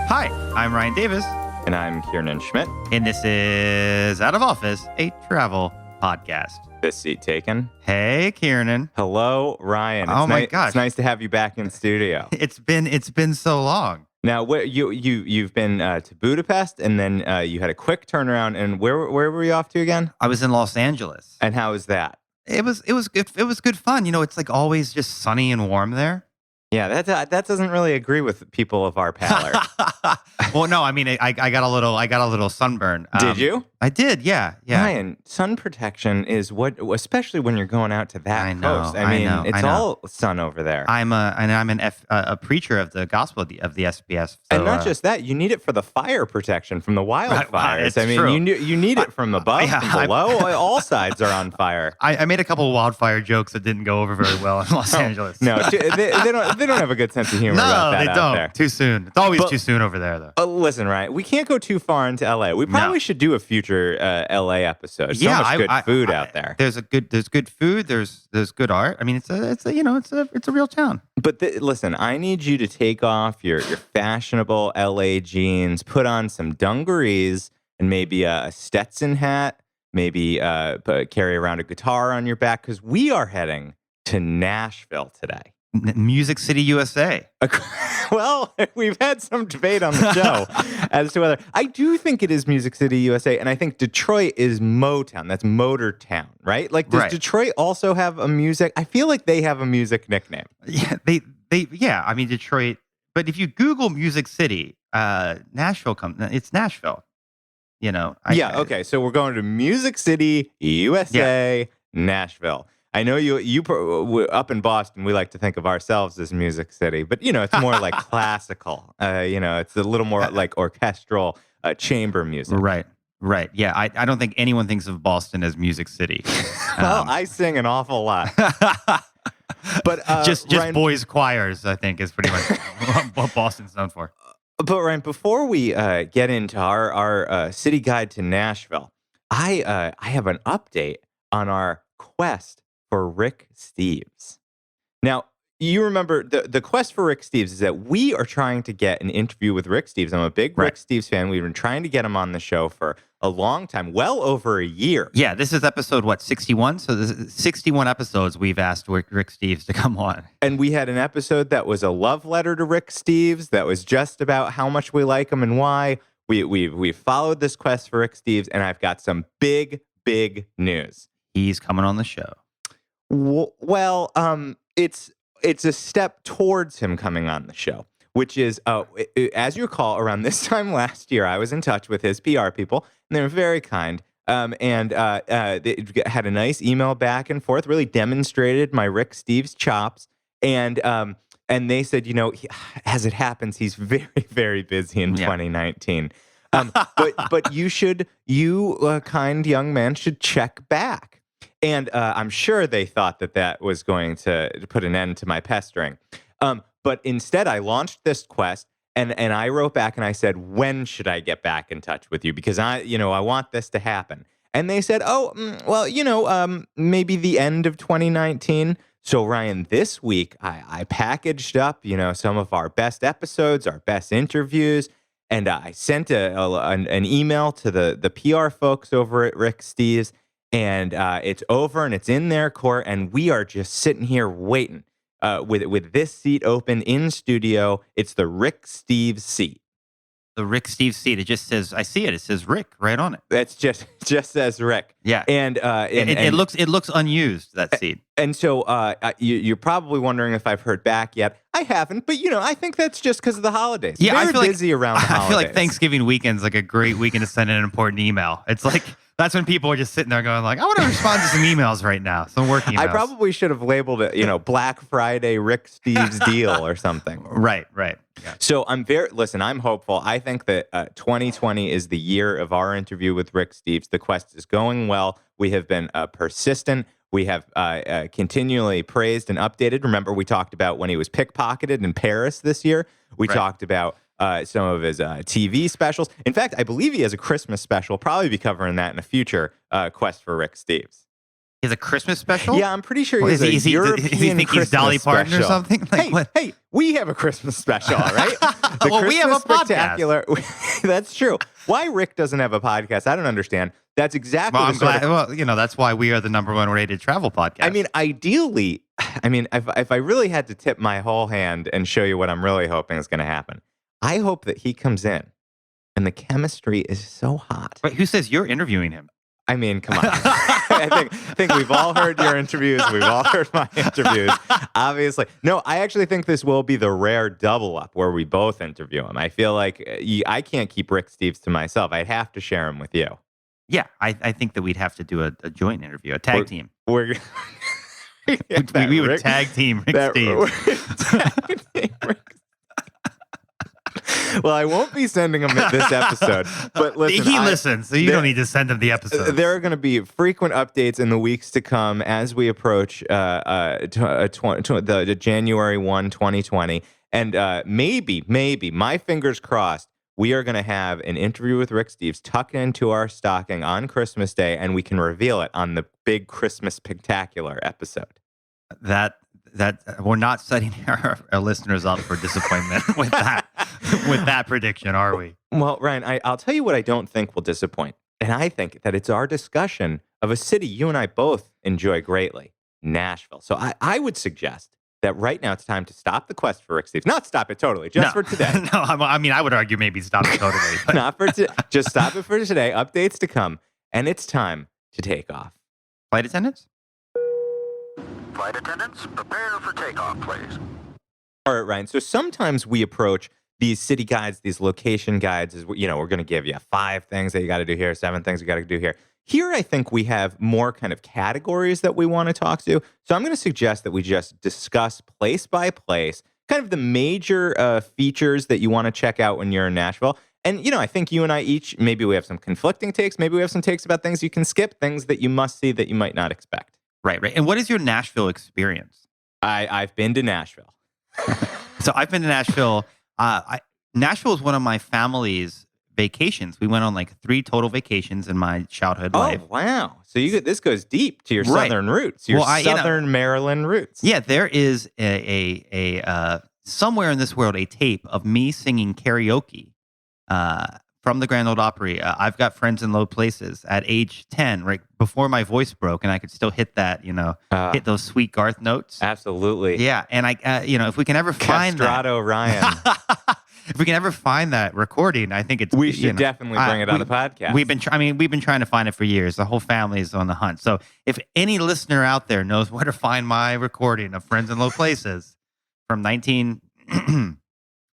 Hi, I'm Ryan Davis, And I'm Kiernan Schmidt. and this is Out of Office, a travel podcast. This seat taken. Hey, Kiernan. Hello, Ryan. Oh my gosh. It's nice to have you back in studio. It's been so long. Now, you've been to Budapest, and then you had a quick turnaround. And where were you off to again? I was in Los Angeles. And how was that? It was good. It was good fun. You know, it's like always just sunny and warm there. Yeah, that doesn't really agree with people of our pallor. Well, no, I mean, I got a little sunburn. Did you? I did. Yeah. Ryan, sun protection is what, especially when you're going out to that I know, coast. I know, it's I know. all sun over there. I'm a preacher of the gospel of the SPS. So, And not just that, you need it for the fire protection from the wildfires. it's I mean, true. you need it from above, Yeah, from below. All sides are on fire. I made a couple of wildfire jokes that didn't go over very well in Los Angeles. No, they don't have a good sense of humor about that they out don't. there. Too soon. It's always too soon over there, though. Listen, Ryan, we can't go too far into LA. We probably should do a future LA episode. So much good food out there. There's good food. There's good art. I mean, it's a real town. But listen, I need you to take off your fashionable LA jeans, put on some dungarees, and maybe a Stetson hat. Maybe carry around a guitar on your back, because we are heading to Nashville today. Music City, USA. Well, we've had some debate on the show as to whether I do think it is Music City, USA, and I think Detroit is Motown. That's Motor Town, right? Like, does Detroit also have a music? I feel like they have a music nickname. Yeah, yeah. I mean, Detroit. But if you Google Music City, Nashville comes. It's Nashville. You know. Okay. So we're going to Music City, USA, Nashville. I know you up in Boston, we like to think of ourselves as Music City, but it's more like classical. It's a little more like orchestral chamber music. Right. Yeah, I don't think anyone thinks of Boston as Music City. Well, I sing an awful lot. But just Ryan, boys choirs, I think, is pretty much what Boston's known for. But Ryan, before we get into our city guide to Nashville, I have an update on our quest for Rick Steves. Now, you remember the quest for Rick Steves is that we are trying to get an interview with Rick Steves. I'm a big Rick Steves fan. We've been trying to get him on the show for a long time, well over a year. Yeah, this is episode, 61? So this is 61 episodes we've asked Rick Steves to come on. And we had an episode that was a love letter to Rick Steves that was just about how much we like him and why. We followed this quest for Rick Steves, and I've got some big news. He's coming on the show. Well, it's a step towards him coming on the show, which is, as you recall, around this time last year, I was in touch with his PR people, and they were very kind, and they had a nice email back and forth, really demonstrated my Rick Steves chops, and they said, as it happens, he's very, very busy in 2019. But you kind young man should check back. And I'm sure they thought that was going to put an end to my pestering. But instead, I launched this quest, and I wrote back and I said, when should I get back in touch with you? Because I want this to happen. And they said, maybe the end of 2019. So Ryan, this week I packaged up, some of our best episodes, our best interviews, and I sent an email to the PR folks over at Rick Steves. And it's over and it's in their court, and we are just sitting here waiting with this seat open in studio. It's the Rick Steves seat. The Rick Steves seat. It just says, I see it. It says Rick right on it. That's just says Rick. Yeah. And it looks unused, that seat. And so you're probably wondering if I've heard back yet. I haven't, but I think that's just because of the holidays. Yeah, They're busy around the holidays. I feel like Thanksgiving weekend's like a great weekend to send an important email. It's like that's when people are just sitting there going like, I want to respond to some emails right now, some work emails. I probably should have labeled it, Black Friday Rick Steves deal or something. Right. Yeah. So I'm hopeful. I think that 2020 is the year of our interview with Rick Steves. The quest is going well. We have been persistent. We have continually praised and updated. Remember, we talked about when he was pickpocketed in Paris this year. We talked about some of his TV specials. In fact, I believe he has a Christmas special. Probably be covering that in a future quest for Rick Steves. He has a Christmas special? Yeah, I'm pretty sure Well, he's a does he European think he's Dolly Christmas Parton or special. something? Like, Hey, we have a Christmas special, all right? The Well, we have a Christmas podcast. Spectacular. That's true. Why Rick doesn't have a podcast, I don't understand. That's exactly well, the I'm sort glad. of, Well, that's why we are the #1 rated travel podcast. I mean, ideally, if I really had to tip my whole hand and show you what I'm really hoping is going to happen, I hope that he comes in and the chemistry is so hot. But who says you're interviewing him? I mean, come on. I think we've all heard your interviews. We've all heard my interviews. Obviously. No, I actually think this will be the rare double up where we both interview him. I feel like I can't keep Rick Steves to myself. I'd have to share him with you. Yeah, I think that we'd have to do a joint interview, a tag team. We would tag team Rick Steves. Well, I won't be sending him this episode, but listen, he listens, so you don't need to send him the episode. There are going to be frequent updates in the weeks to come as we approach the January 1, 2020, and maybe, my fingers crossed, we are going to have an interview with Rick Steves tucked into our stocking on Christmas Day, and we can reveal it on the big Christmas Spectacular episode. That we're not setting our listeners up for disappointment with that prediction, are we? Well, Ryan, I'll tell you what I don't think will disappoint. And I think that it's our discussion of a city you and I both enjoy greatly, Nashville. So I would suggest that right now it's time to stop the quest for Rick Steves. Not stop it totally, just for today. No, I would argue maybe stop it totally. But. Not for just stop it for today. Updates to come. And it's time to take off. Flight attendants? Flight attendants, prepare for takeoff, please. All right, Ryan. So sometimes we approach these city guides, these location guides, as we're going to give you 5 things that you got to do here, 7 things you got to do here. Here, I think we have more kind of categories that we want to talk to. So I'm going to suggest that we just discuss place by place, kind of the major features that you want to check out when you're in Nashville. And, I think you and I each, maybe we have some conflicting takes. Maybe we have some takes about things you can skip, things that you must see that you might not expect. Right. And what is your Nashville experience? I've been to Nashville. So I've been to Nashville. Nashville is one of my family's vacations. We went on like 3 total vacations in my childhood life. Oh, wow. So this goes deep to your southern roots, your southern Maryland roots. Yeah, there is a somewhere in this world a tape of me singing karaoke from the Grand Ole Opry. I've got friends in low places at age 10, right before my voice broke, and I could still hit that, hit those sweet Garth notes. Absolutely. Yeah, and if we can ever find Castrato Ryan. If we can ever find that recording, I think we should definitely bring it on the podcast. We've been trying to find it for years. The whole family is on the hunt. So if any listener out there knows where to find my recording of Friends in Low Places from 19,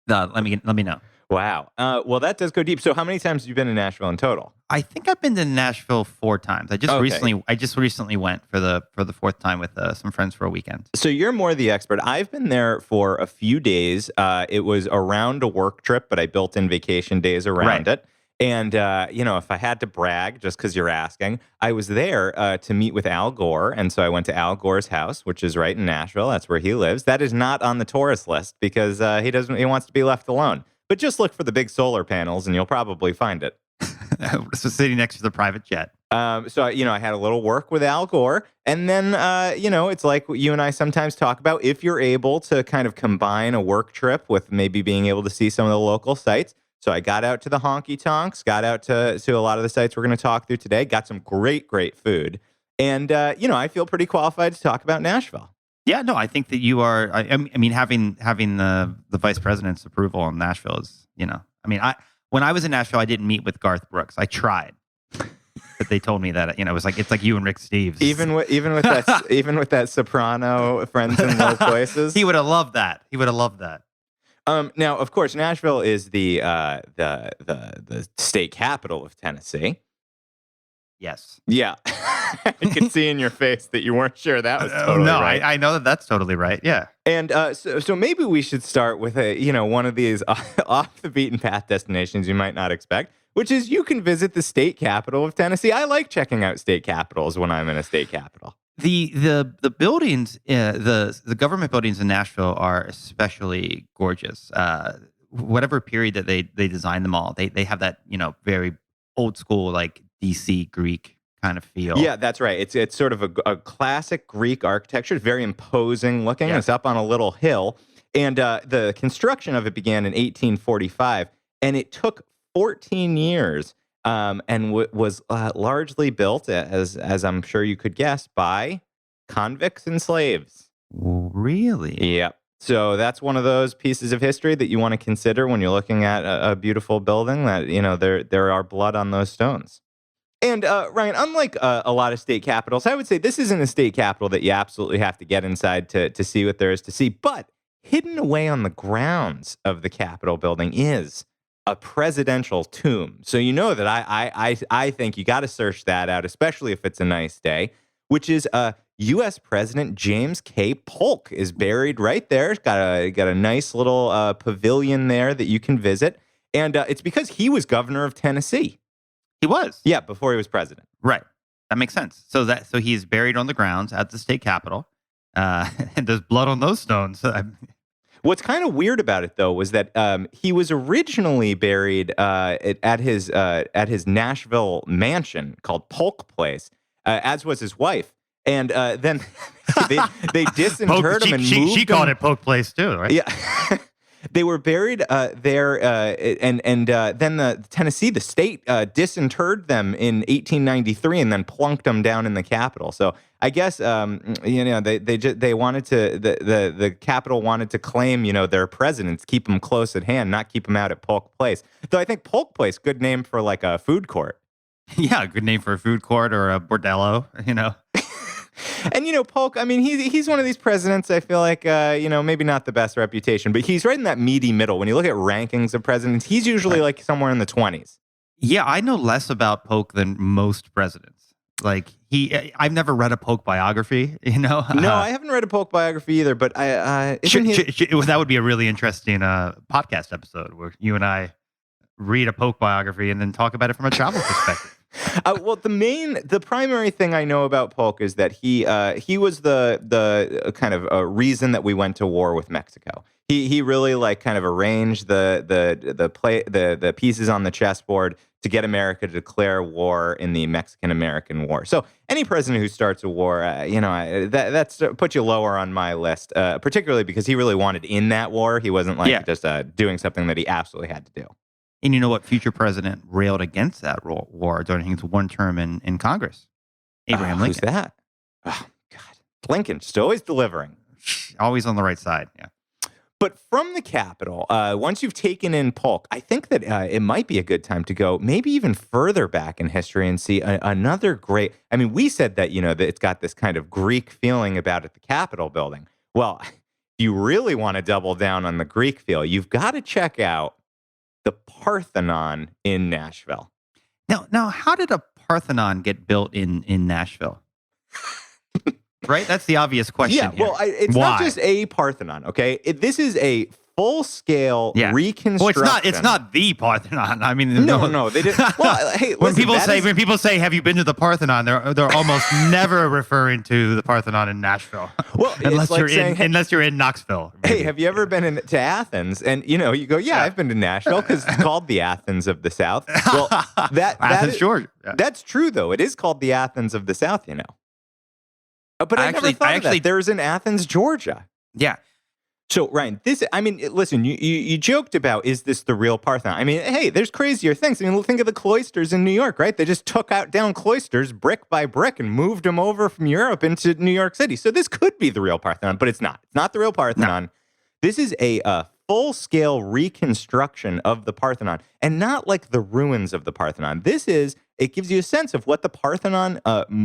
let me know. Wow. Well, that does go deep. So how many times have you been in Nashville in total? I think I've been to Nashville 4 times. I just recently went for the 4th time with some friends for a weekend. So you're more the expert. I've been there for a few days. It was around a work trip, but I built in vacation days around it. And, if I had to brag, just because you're asking, I was there to meet with Al Gore. And so I went to Al Gore's house, which is right in Nashville. That's where he lives. That is not on the tourist list because he wants to be left alone. But just look for the big solar panels and you'll probably find it. So sitting next to the private jet. So I had a little work with Al Gore. And then, it's like you and I sometimes talk about if you're able to kind of combine a work trip with maybe being able to see some of the local sites. So I got out to the honky tonks, got out to a lot of the sites we're going to talk through today, got some great food. And, I feel pretty qualified to talk about Nashville. Yeah, no, I think that you are. I mean, having the vice president's approval in Nashville is, when I was in Nashville, I didn't meet with Garth Brooks. I tried, but they told me that it was like it's like you and Rick Steves. Even with that soprano Friends in Low Places, he would have loved that. Now, of course, Nashville is the state capital of Tennessee. Yes. Yeah. I could see in your face that you weren't sure that was totally right. I know that's totally right. Yeah. And so maybe we should start with one of these off the beaten path destinations you might not expect, which is you can visit the state capital of Tennessee. I like checking out state capitals when I'm in a state capital. The buildings, the government buildings in Nashville are especially gorgeous. Whatever period that they designed them all, they have that very old school like DC Greek kind of feel. Yeah, that's right. It's sort of a classic Greek architecture. It's very imposing looking. Yeah. It's up on a little hill. And the construction of it began in 1845, and it took 14 years and was largely built, as I'm sure you could guess, by convicts and slaves. Really? Yeah. So that's one of those pieces of history that you want to consider when you're looking at a beautiful building, that, there are blood on those stones. And Ryan, unlike a lot of state capitals, I would say this isn't a state capital that you absolutely have to get inside to see what there is to see. But hidden away on the grounds of the Capitol building is a presidential tomb. So you know that I think you got to search that out, especially if it's a nice day, which is U.S. President James K. Polk is buried right there. It's got a nice little pavilion there that you can visit. And it's because he was governor of Tennessee. He was. Yeah, before he was president. Right. That makes sense. So he's buried on the grounds at the state capitol. And there's blood on those stones. What's kind of weird about it, though, was that he was originally buried at his Nashville mansion called Polk Place, as was his wife. And then they disinterred him and moved him. She called it Polk Place too, right? Yeah. They were buried there, and then the Tennessee, the state, disinterred them in 1893, and then plunked them down in the Capitol. So I guess they wanted to the Capitol wanted to claim their presidents, keep them close at hand, not keep them out at Polk Place. Though I think Polk Place, good name for like a food court. Yeah, good name for a food court or a bordello. And Polk, I mean, he's one of these presidents. I feel like maybe not the best reputation, but he's right in that meaty middle. When you look at rankings of presidents, he's usually like somewhere in the 20s. Yeah, I know less about Polk than most presidents. Like I've never read a Polk biography. No, I haven't read a Polk biography either. But that would be a really interesting podcast episode where you and I read a Polk biography and then talk about it from a travel perspective. Well, the primary thing I know about Polk is that he was the kind of reason that we went to war with Mexico. He really kind of arranged the pieces on the chessboard to get America to declare war in the Mexican-American War. So any president who starts a war, that's puts you lower on my list, particularly because he really wanted in that war. He wasn't just doing something that he absolutely had to do. And you know what future president railed against that war during his one term in Congress? Abraham Lincoln. Who's that? Oh, God. Lincoln, just always delivering. Always on the right side, yeah. But from the Capitol, once you've taken in Polk, I think that it might be a good time to go maybe even further back in history and see another great... I mean, we said that, that it's got this kind of Greek feeling about it, the Capitol building. Well, if you really want to double down on the Greek feel, you've got to check out the Parthenon in Nashville. Now, how did a Parthenon get built in Nashville? Right? That's the obvious question. Yeah, here. well, it's Why? not just a Parthenon, okay? This is a full-scale reconstruction. Well, it's not the Parthenon. I mean, no, they did. Well, hey, when listen, people say, "Have you been to the Parthenon?" They're almost never referring to the Parthenon in Nashville. Well, unless you're in Knoxville. Maybe. Hey, have you ever been to Athens? And you go, yeah, I've been to Nashville because it's called the Athens of the South. Well, Athens, Georgia. Yeah. That's true, though. It is called the Athens of the South. But I never thought of that. There's in Athens, Georgia. Yeah. So, Ryan, listen, you joked about, is this the real Parthenon? I mean, hey, there's crazier things. I mean, think of the cloisters in New York, right? They just took down cloisters brick by brick and moved them over from Europe into New York City. So this could be the real Parthenon, but it's not. It's not the real Parthenon. No. This is a full-scale reconstruction of the Parthenon, and not like the ruins of the Parthenon. It gives you a sense of what the Parthenon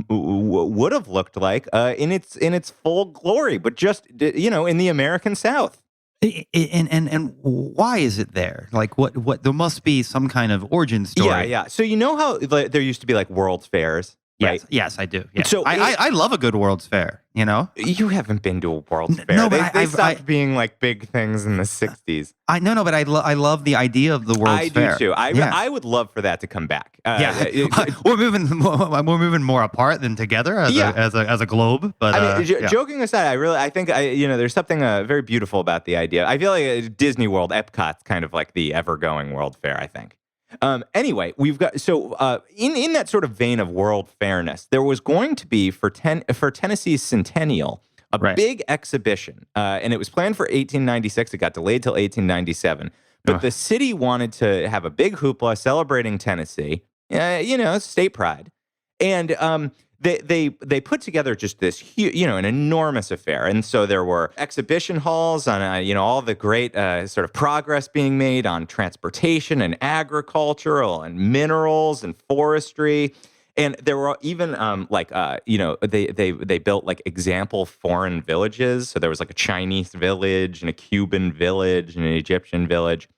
would have looked like in its full glory, but just in the American South. And why is it there? Like what? There must be some kind of origin story. Yeah. So you know how there used to be like World's Fairs. Right? Yes, I do. Yeah. So I love a good World's Fair. You haven't been to a World's Fair. No, but they stopped being like big things in the 60s. I know, but I love the idea of the World's Fair. I do too. I would love for that to come back. We're moving more apart than together as a globe. But joking aside, I think there's something very beautiful about the idea. I feel like Disney World, Epcot's kind of like the ever-going World Fair. I think. Anyway, we've got in that sort of vein of world fairness, there was going to be for Tennessee's centennial a Right. big exhibition, and it was planned for 1896. It got delayed till 1897, but Ugh. the city wanted to have a big hoopla celebrating Tennessee, state pride, and they put together just this huge, an enormous affair. And so there were exhibition halls on, all the great sort of progress being made on transportation and agricultural and minerals and forestry. And there were even they built like example foreign villages. So there was like a Chinese village and a Cuban village and an Egyptian village.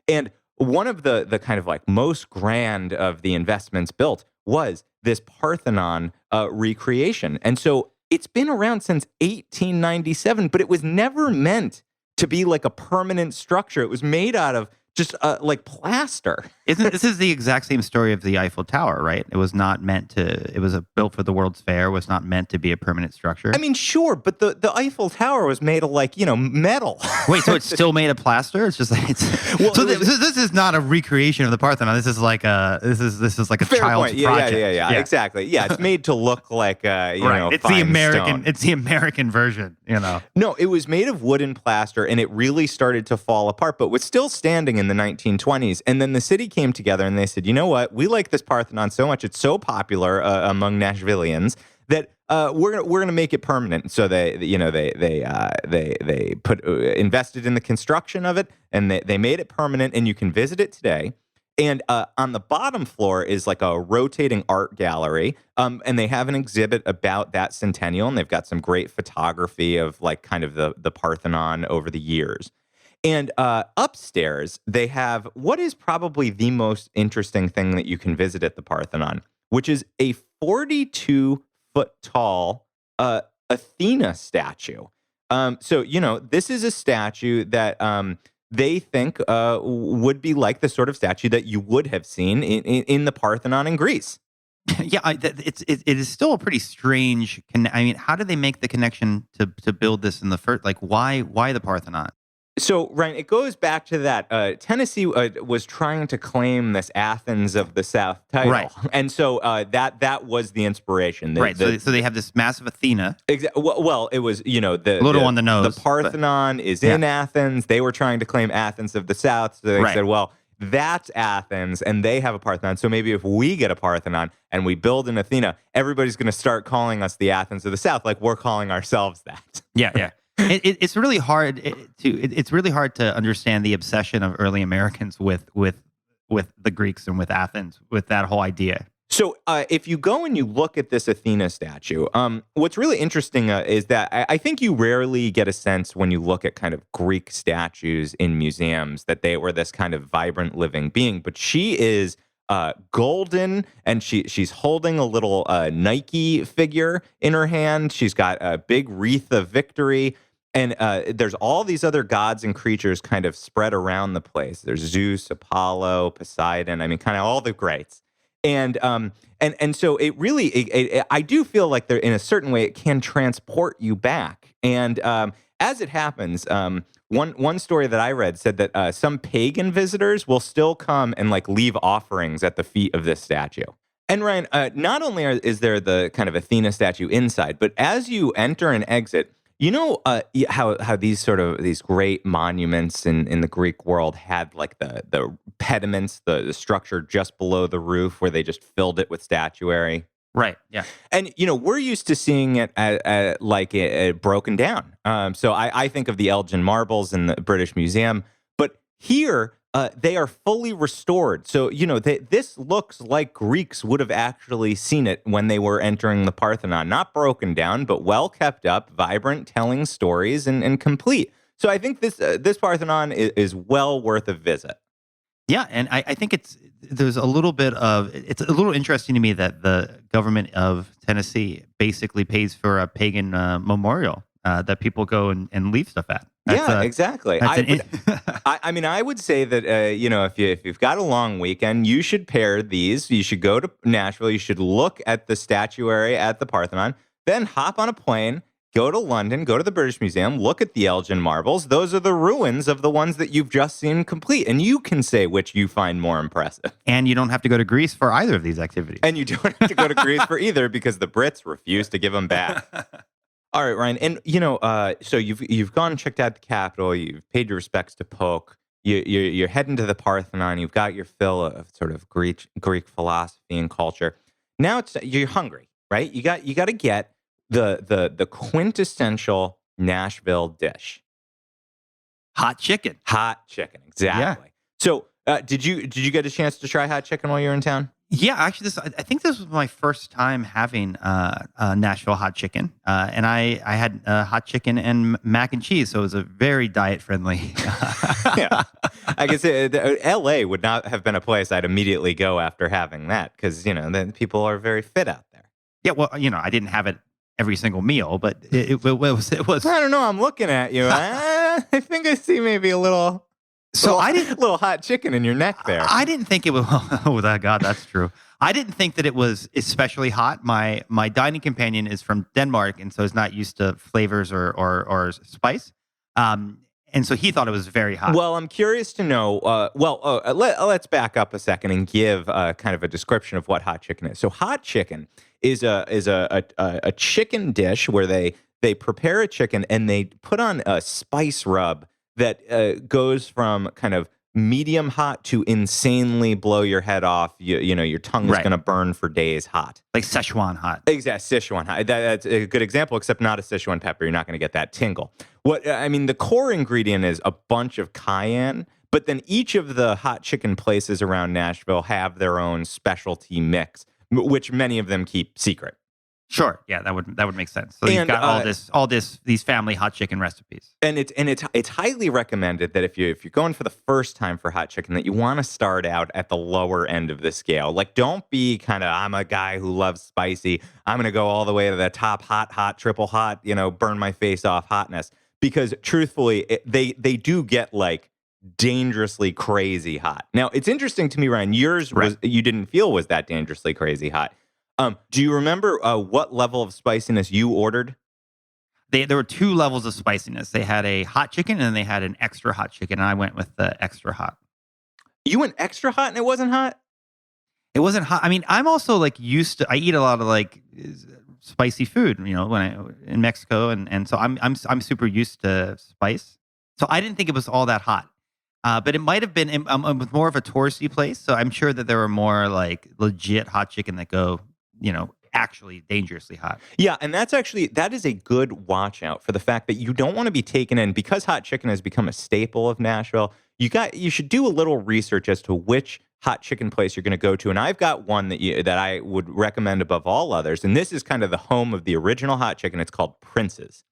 And one of the kind of like most grand of the investments built was this Parthenon recreation. And so it's been around since 1897, but it was never meant to be like a permanent structure. It was made out of just like plaster. This is the exact same story of the Eiffel Tower, right? It was not meant to. It was built for the World's Fair. Was not meant to be a permanent structure. I mean, sure, but the Eiffel Tower was made of like metal. Wait, so it's still made of plaster? It's just like this is not a recreation of the Parthenon. This is like a like a Fair child's point. project. Yeah, exactly. Yeah, it's made to look like right. It's the fine American. stone. It's the American version. No, it was made of wood and plaster, and it really started to fall apart, but was still standing in the 1920s. And then the city came together and they said, you know what? We like this Parthenon so much; it's so popular among Nashvillians that we're gonna make it permanent. So they invested in the construction of it, and they made it permanent, and you can visit it today. And on the bottom floor is like a rotating art gallery, and they have an exhibit about that centennial, and they've got some great photography of like kind of the Parthenon over the years. And upstairs, they have what is probably the most interesting thing that you can visit at the Parthenon, which is a 42-foot tall Athena statue. So, this is a statue that they think would be like the sort of statue that you would have seen in the Parthenon in Greece. Yeah, it is still a pretty strange. I mean, how did they make the connection to build this in the first? Like, why the Parthenon? So, Ryan, it goes back to that. Tennessee was trying to claim this Athens of the South title. Right. And so that was the inspiration. Right. So they have this massive Athena. Well, it was, a little on the nose. The Parthenon is in Athens. They were trying to claim Athens of the South. So they said, well, that's Athens, and they have a Parthenon. So maybe if we get a Parthenon and we build an Athena, everybody's going to start calling us the Athens of the South, like we're calling ourselves that. Yeah. It's really hard to understand the obsession of early Americans with the Greeks and with Athens, with that whole idea. So if you go and you look at this Athena statue, what's really interesting is that I think you rarely get a sense when you look at kind of Greek statues in museums that they were this kind of vibrant living being. But she is golden, and she's holding a little Nike figure in her hand. She's got a big wreath of victory. And there's all these other gods and creatures kind of spread around the place. There's Zeus, Apollo, Poseidon. I mean, kind of all the greats. And so it really, I do feel like there, in a certain way, it can transport you back. And as it happens, one story that I read said that some pagan visitors will still come and like leave offerings at the feet of this statue. And Ryan, not only is there the kind of Athena statue inside, but as you enter and exit, how these great monuments in the Greek world had like the pediments, the structure just below the roof where they just filled it with statuary. Right. Yeah. And we're used to seeing it broken down. So I think of the Elgin marbles in the British Museum, but here they are fully restored. So this looks like Greeks would have actually seen it when they were entering the Parthenon. Not broken down, but well kept up, vibrant, telling stories, and complete. So I think this Parthenon is well worth a visit. Yeah, and I think it's a little interesting to me that the government of Tennessee basically pays for a pagan memorial that people go and leave stuff at. Exactly. I would say that if you've got a long weekend, you should pair these. You should go to Nashville. You should look at the statuary at the Parthenon, then hop on a plane Go to London, go to the British Museum, look at the Elgin marbles. Those are the ruins of the ones that you've just seen complete. And you can say which you find more impressive. And you don't have to go to Greece for either of these activities. And you don't have to go to Greece for either because the Brits refuse to give them back. All right, Ryan. And, so you've gone and checked out the Capitol. You've paid your respects to Polk. You're heading to the Parthenon. You've got your fill of sort of Greek philosophy and culture. Now you're hungry, right? You got to get the quintessential Nashville dish. Hot chicken. Hot chicken, exactly. Yeah. So, did you get a chance to try hot chicken while you were in town? Yeah, actually, I think this was my first time having Nashville hot chicken, and I had hot chicken and mac and cheese, so it was a very diet friendly. Yeah, I guess L.A. would not have been a place I'd immediately go after having that because then people are very fit out there. Yeah, well, I didn't have it every single meal, but it was. I don't know. I'm looking at you. I think I see maybe a little. So I didn't little hot chicken in your neck there. I didn't think it was. Oh, God, that's true. I didn't think that it was especially hot. My dining companion is from Denmark, and so is not used to flavors or spice. And so he thought it was very hot. Well, I'm curious to know. Let's back up a second and give kind of a description of what hot chicken is. So hot chicken is a chicken dish where they prepare a chicken and they put on a spice rub that goes from kind of medium hot to insanely blow your head off. Your tongue is going to burn for days hot. Like Szechuan hot. Exactly, Szechuan hot. That's a good example, except not a Szechuan pepper. You're not going to get that tingle. The core ingredient is a bunch of cayenne, but then each of the hot chicken places around Nashville have their own specialty mix, which many of them keep secret. Sure, yeah, that would make sense. So you've got these family hot chicken recipes, and it's highly recommended that if you're going for the first time for hot chicken, that you want to start out at the lower end of the scale. Like, don't be kind of I'm a guy who loves spicy. I'm going to go all the way to the top hot, triple hot. Burn my face off hotness. Because truthfully, they do get like dangerously crazy hot. Now, it's interesting to me, Ryan. Yours you didn't feel was that dangerously crazy hot. Do you remember what level of spiciness you ordered? There were two levels of spiciness. They had a hot chicken and then they had an extra hot chicken. And I went with the extra hot. You went extra hot and it wasn't hot? It wasn't hot. I mean, I'm also like I eat a lot of like spicy food, when in Mexico. And so I'm super used to spice. So I didn't think it was all that hot. But it might have been more of a touristy place. So I'm sure that there were more like legit hot chicken that go, actually dangerously hot. Yeah, and that is a good watch out for the fact that you don't want to be taken in because hot chicken has become a staple of Nashville. You should do a little research as to which hot chicken place you're going to go to, and I've got one that I would recommend above all others, and this is kind of the home of the original hot chicken. It's called Prince's,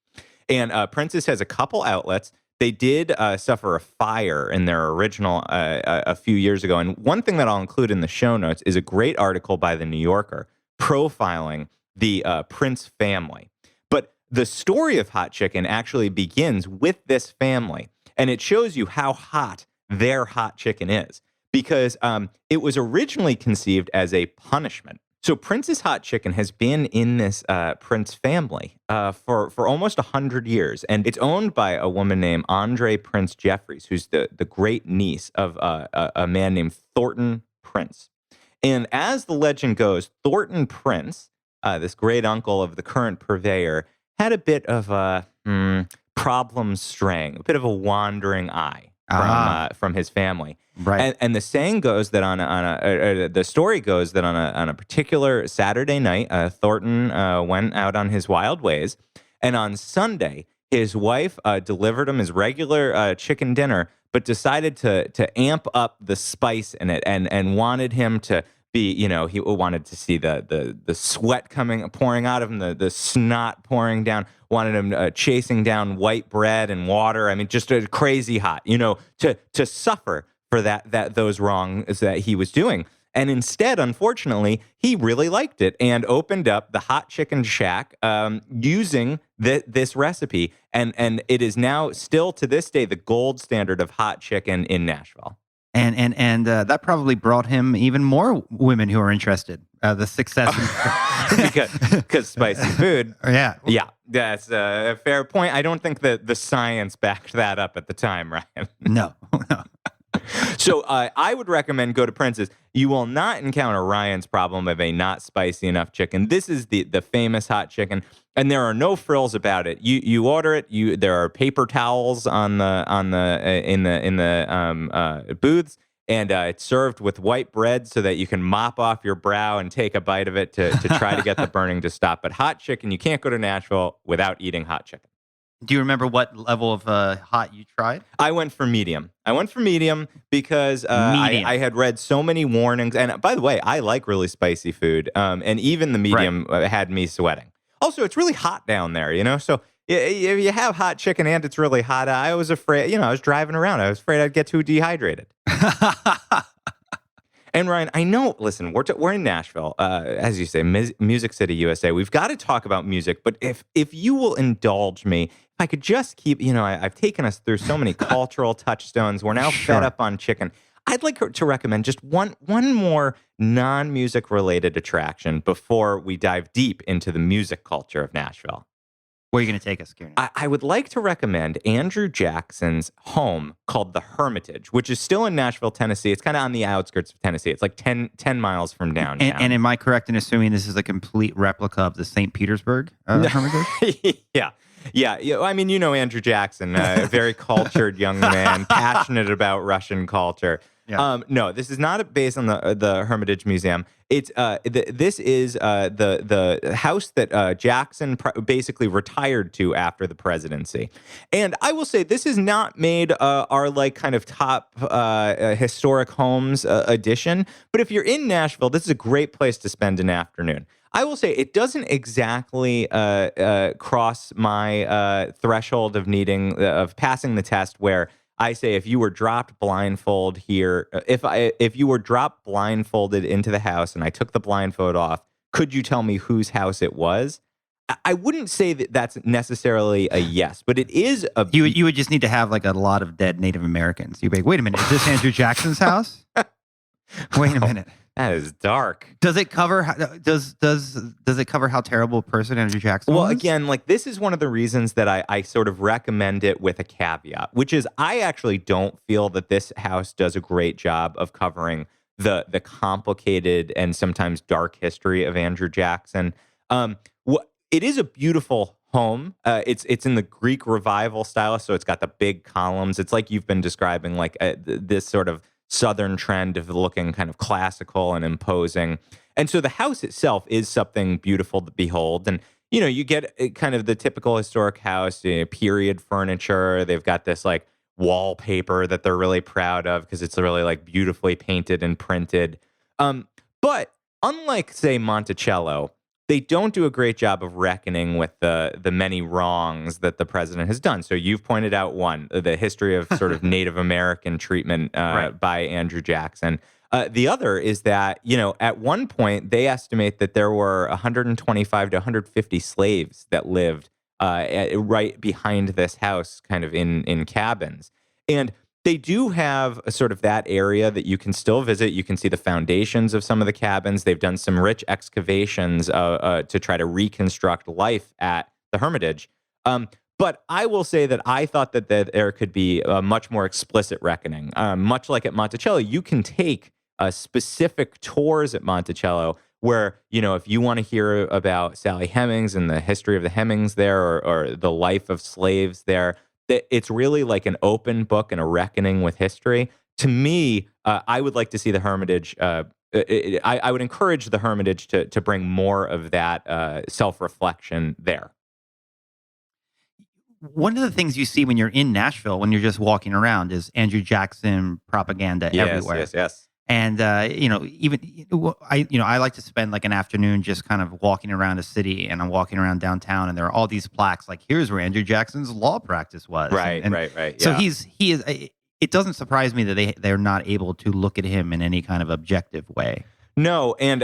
and Prince's has a couple outlets. They did suffer a fire in their original a few years ago, and one thing that I'll include in the show notes is a great article by the New Yorker profiling the Prince family. But the story of hot chicken actually begins with this family, and it shows you how hot their hot chicken is because it was originally conceived as a punishment. So Prince's hot chicken has been in this Prince family for almost 100 years, and it's owned by a woman named Andre Prince Jeffries, who's the great niece of a man named Thornton Prince. And as the legend goes, Thornton Prince, this great uncle of the current purveyor, had a bit of a problem straying, a bit of a wandering eye from his family. Right. And the saying goes that the story goes that on a particular Saturday night, Thornton went out on his wild ways, and on Sunday, his wife delivered him his regular chicken dinner, but decided to amp up the spice in it and wanted him to be, he wanted to see the sweat pouring out of him, the snot pouring down, wanted him chasing down white bread and water. I mean, just a crazy hot, to suffer for those wrongs that he was doing. And instead, unfortunately, he really liked it and opened up the Hot Chicken Shack using this recipe. And it is now still to this day the gold standard of hot chicken in Nashville. And that probably brought him even more women who are interested. The success. because spicy food. Yeah. Yeah, that's a fair point. I don't think that the science backed that up at the time, Ryan. No. So I would recommend go to Prince's. You will not encounter Ryan's problem of a not spicy enough chicken. This is the famous hot chicken, and there are no frills about it. You order it. There are paper towels in the booths, and it's served with white bread so that you can mop off your brow and take a bite of it to try to get the burning to stop. But hot chicken, you can't go to Nashville without eating hot chicken. Do you remember what level of hot you tried? I went for medium. Because Medium. I had read so many warnings. And by the way, I like really spicy food. And even the medium had me sweating. Also, it's really hot down there, So if you have hot chicken and it's really hot, I was afraid, I was driving around. I was afraid I'd get too dehydrated. And Ryan, I know, listen, we're in Nashville, as you say, Music City, USA. We've got to talk about music, but if you will indulge me, if I could just keep, I've taken us through so many cultural touchstones. We're now fed up on chicken. I'd like to recommend just one more non-music related attraction before we dive deep into the music culture of Nashville. Where are you going to take us, Kieran? I would like to recommend Andrew Jackson's home called the Hermitage, which is still in Nashville, Tennessee. It's kind of on the outskirts of Tennessee. It's like 10 miles from downtown. And am I correct in assuming this is a complete replica of the St. Petersburg Hermitage? Yeah. I mean, Andrew Jackson, a very cultured young man, passionate about Russian culture. Yeah. No, this is not based on the Hermitage Museum. It's this is the house that Jackson basically retired to after the presidency. And I will say this has not made our like kind of top historic homes edition. But if you're in Nashville, this is a great place to spend an afternoon. I will say it doesn't exactly cross my threshold of passing the test where I say if you were dropped blindfold here, if you were dropped blindfolded into the house and I took the blindfold off, could you tell me whose house it was? I wouldn't say that that's necessarily a yes, but it is a. You would just need to have like a lot of dead Native Americans. You'd be like, wait a minute, is this Andrew Jackson's house? Wait a minute. That is dark. Does it cover does it cover how terrible a person Andrew Jackson was? Well, again, like this is one of the reasons that I sort of recommend it with a caveat, which is I actually don't feel that this house does a great job of covering the complicated and sometimes dark history of Andrew Jackson. It is a beautiful home. It's in the Greek Revival style, so it's got the big columns. It's like you've been describing, like this sort of Southern trend of looking kind of classical and imposing. And so the house itself is something beautiful to behold. And, you get kind of the typical historic house, period furniture. They've got this like wallpaper that they're really proud of because it's really like beautifully painted and printed. But unlike, say, Monticello, they don't do a great job of reckoning with the many wrongs that the president has done. So you've pointed out one, the history of sort of Native American treatment by Andrew Jackson. The other is that, at one point they estimate that there were 125 to 150 slaves that lived right behind this house, kind of in cabins. And they do have a sort of that area that you can still visit. You can see the foundations of some of the cabins. They've done some rich excavations to try to reconstruct life at the Hermitage. But I will say that I thought that there could be a much more explicit reckoning. Much like at Monticello, you can take specific tours at Monticello where, if you want to hear about Sally Hemings and the history of the Hemings there or the life of slaves there, it's really like an open book and a reckoning with history. To me, I would like to see the Hermitage. I would encourage the Hermitage to bring more of that self-reflection there. One of the things you see when you're in Nashville, when you're just walking around, is Andrew Jackson propaganda everywhere. Yes. And I like to spend like an afternoon just kind of walking around a city, and I'm walking around downtown, and there are all these plaques like, here's where Andrew Jackson's law practice was. Right. So yeah. he is. It doesn't surprise me that they're not able to look at him in any kind of objective way. No, and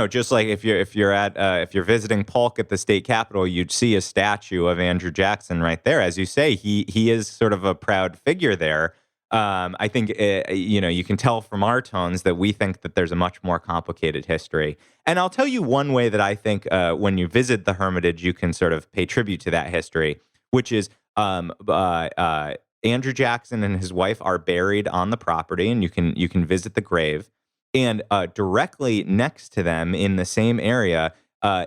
just like if you're visiting Polk at the state capitol, you'd see a statue of Andrew Jackson right there. As you say, he is sort of a proud figure there. I think you can tell from our tones that we think that there's a much more complicated history. And I'll tell you one way that I think when you visit the Hermitage, you can sort of pay tribute to that history, which is Andrew Jackson and his wife are buried on the property, and you can visit the grave. And directly next to them, in the same area,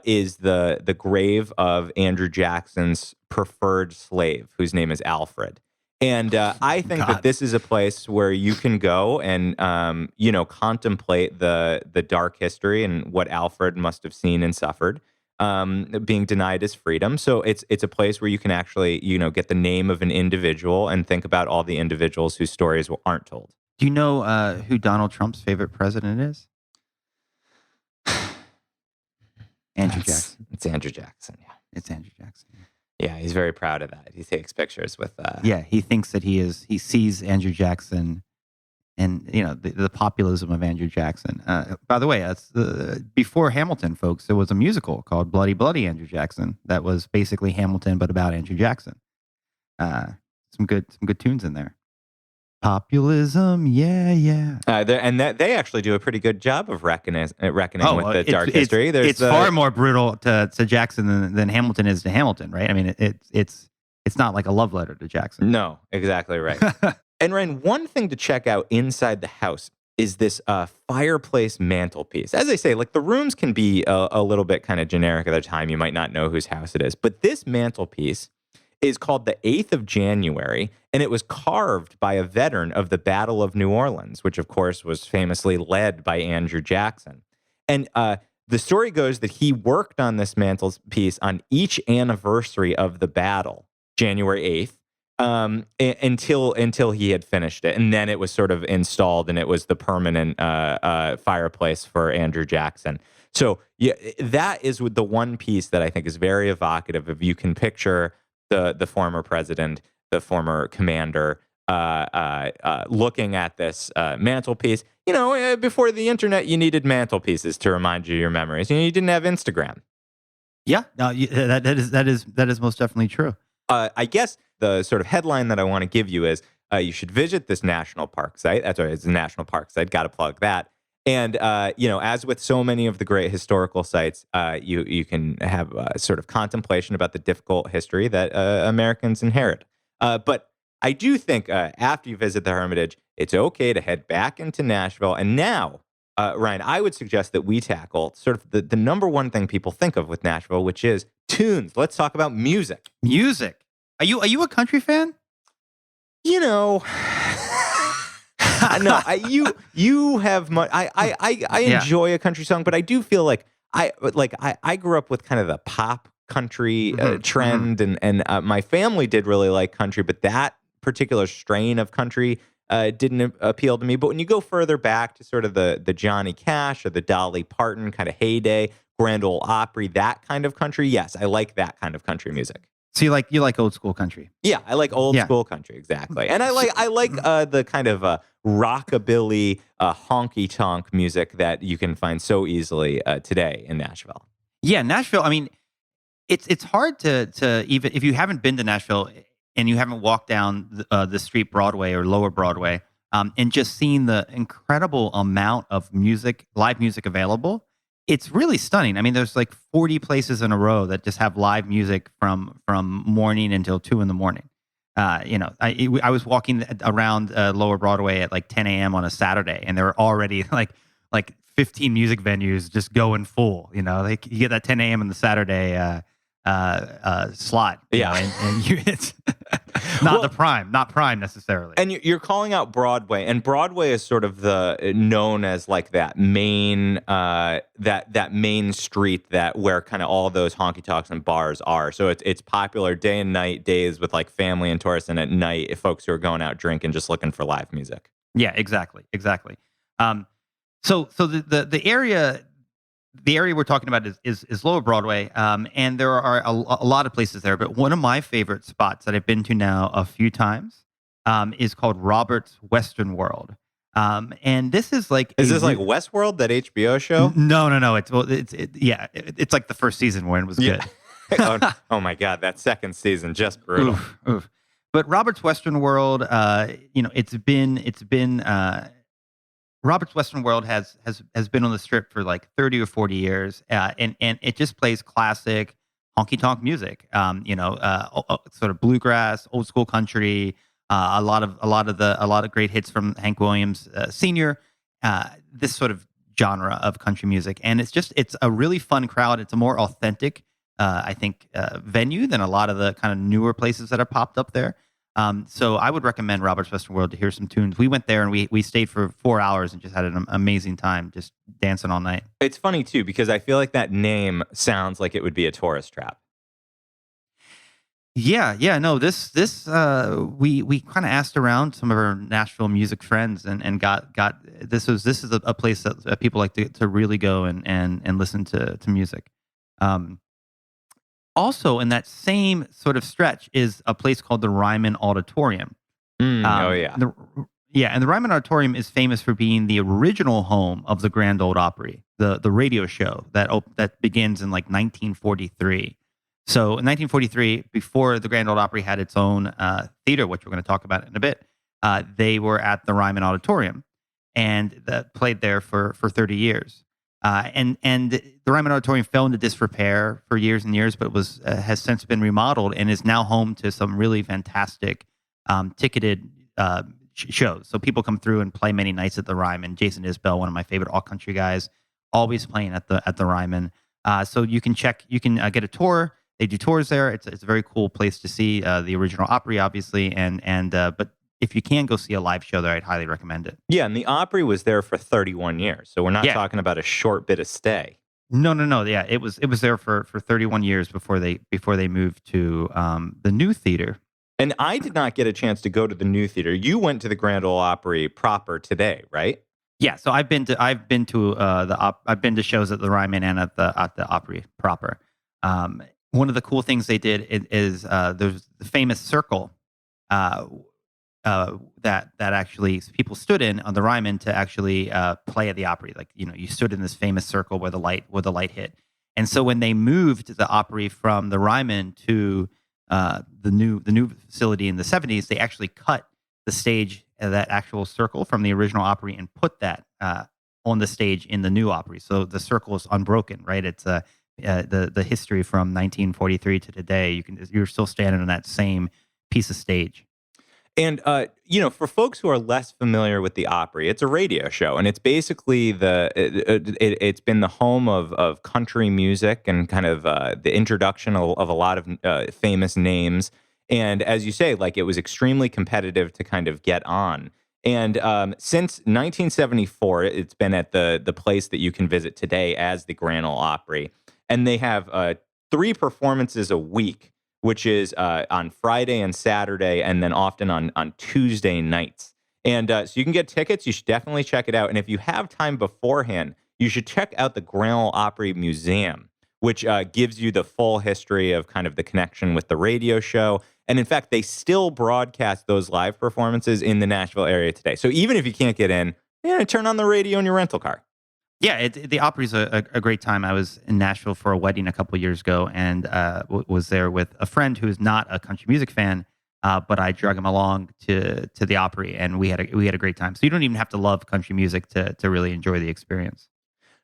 is the grave of Andrew Jackson's preferred slave, whose name is Alfred. And I think that this is a place where you can go and contemplate the dark history and what Alfred must have seen and suffered, being denied his freedom. So it's a place where you can actually get the name of an individual and think about all the individuals whose stories aren't told. Do you know who Donald Trump's favorite president is? Andrew Jackson. It's Andrew Jackson. Yeah, it's Andrew Jackson. Yeah, he's very proud of that. He takes pictures with. Yeah, he thinks that he sees Andrew Jackson, and the populism of Andrew Jackson. By the way, that's before Hamilton, folks. There was a musical called Bloody Bloody Andrew Jackson that was basically Hamilton but about Andrew Jackson. Some good tunes in there. Populism, yeah. They actually do a pretty good job of reckoning with the dark history. It's far more brutal to Jackson than Hamilton is to Hamilton, right? I mean, it's not like a love letter to Jackson. No, exactly right. And Ryan, one thing to check out inside the house is this fireplace mantelpiece. As I say, like the rooms can be a little bit kind of generic at the time. You might not know whose house it is, but this mantelpiece is called the 8th of January, and it was carved by a veteran of the Battle of New Orleans, which, of course, was famously led by Andrew Jackson. And the story goes that he worked on this mantelpiece on each anniversary of the battle, January 8th, until he had finished it. And then it was sort of installed, and it was the permanent fireplace for Andrew Jackson. So yeah, that is the one piece that I think is very evocative. If you can picture the former president, the former commander, looking at this mantelpiece. Before the internet, you needed mantelpieces to remind you of your memories. You didn't have Instagram. Yeah, no, that is most definitely true. I guess the sort of headline that I want to give you is you should visit this national park site. That's right, it's a national park site. Got to plug that. And, as with so many of the great historical sites, you can have sort of contemplation about the difficult history that Americans inherit. But I do think after you visit the Hermitage, it's okay to head back into Nashville. And now, Ryan, I would suggest that we tackle sort of the number one thing people think of with Nashville, which is tunes. Let's talk about music. Music. Are you a country fan? No, you have much. I enjoy a country song, but I do feel like I grew up with kind of the pop country trend, and my family did really like country, but that particular strain of country didn't appeal to me. But when you go further back to sort of the Johnny Cash or the Dolly Parton kind of heyday, Grand Ole Opry, that kind of country, yes, I like that kind of country music. So you like old school country? Yeah, I like old school country, exactly. And I like the kind of rockabilly, honky tonk music that you can find so easily today in Nashville. Yeah, Nashville. I mean, it's hard to even if you haven't been to Nashville and you haven't walked down the street Broadway or Lower Broadway, and just seen the incredible amount of live music available. It's really stunning. I mean, there's like 40 places in a row that just have live music from morning until 2 a.m. I was walking around Lower Broadway at like 10 a.m. on a Saturday, and there were already like 15 music venues just going full. You get that 10 a.m. on the Saturday slot. Yeah, it's not prime necessarily. And you're calling out Broadway, and Broadway is sort of known as like that main that main street where kind of all those honky tonks and bars are. So it's popular day and night, days with like family and tourists, and at night folks who are going out drinking just looking for live music. Yeah, exactly. So the area. The area we're talking about is Lower Broadway, and there are a lot of places there. But one of my favorite spots that I've been to now a few times is called Robert's Western World. And this is like this like Westworld, that HBO show? No. It's like the first season when it was good. Oh my God, that second season just brutal. Oof. But Robert's Western World, Robert's Western World has been on the strip for like 30 or 40 years, and it just plays classic honky tonk music. Sort of bluegrass, old school country, a lot of great hits from Hank Williams Sr. This sort of genre of country music, and it's a really fun crowd. It's a more authentic, I think, venue than a lot of the kind of newer places that have popped up there. So I would recommend Robert's Western World to hear some tunes. We went there and we stayed for 4 hours and just had an amazing time, just dancing all night. It's funny too because I feel like that name sounds like it would be a tourist trap. Yeah, no. We kind of asked around some of our Nashville music friends and got this is a place that people like to really go and listen to music. Um, Also, in that same sort of stretch is a place called the Ryman Auditorium. Oh yeah. And the Ryman Auditorium is famous for being the original home of the Grand Ole Opry, the radio show that begins in like 1943. So in 1943, before the Grand Ole Opry had its own theater, which we're going to talk about in a bit, they were at the Ryman Auditorium and that played there for 30 years. And the Ryman Auditorium fell into disrepair for years and years, but has since been remodeled and is now home to some really fantastic ticketed shows. So people come through and play many nights at the Ryman. Jason Isbell, one of my favorite all country guys, always playing at the Ryman. So you can get a tour. They do tours there. It's a very cool place to see the original Opry, obviously, but if you can go see a live show there, I'd highly recommend it. Yeah, and the Opry was there for 31 years, so we're not Yeah. talking about a short bit of stay. No. Yeah, it was there for 31 years before they moved to the new theater. And I did not get a chance to go to the new theater. You went to the Grand Ole Opry proper today, right? Yeah, so I've been to shows at the Ryman and at the Opry proper. One of the cool things they did is there's the famous circle that actually people stood in on the Ryman to actually play at the Opry. Like, you stood in this famous circle where the light hit. And so when they moved the Opry from the Ryman to the new facility in the 70s, they actually cut the stage, that actual circle from the original Opry, and put that on the stage in the new Opry. So the circle is unbroken, right? It's the history from 1943 to today. You're still standing on that same piece of stage. And, for folks who are less familiar with the Opry, it's a radio show, and it's basically it's been the home of country music and kind of the introduction of a lot of famous names. And as you say, like, it was extremely competitive to kind of get on. And since 1974, it's been at the place that you can visit today as the Grand Ole Opry. And they have 3 performances a week, which is on Friday and Saturday, and then often on Tuesday nights. And so you can get tickets. You should definitely check it out. And if you have time beforehand, you should check out the Grand Ole Opry Museum, which gives you the full history of kind of the connection with the radio show. And in fact, they still broadcast those live performances in the Nashville area today. So even if you can't get in, turn on the radio in your rental car. Yeah, the Opry's a great time. I was in Nashville for a wedding a couple of years ago, and was there with a friend who is not a country music fan, but I drug him along to the Opry, and we had a great time. So you don't even have to love country music to really enjoy the experience.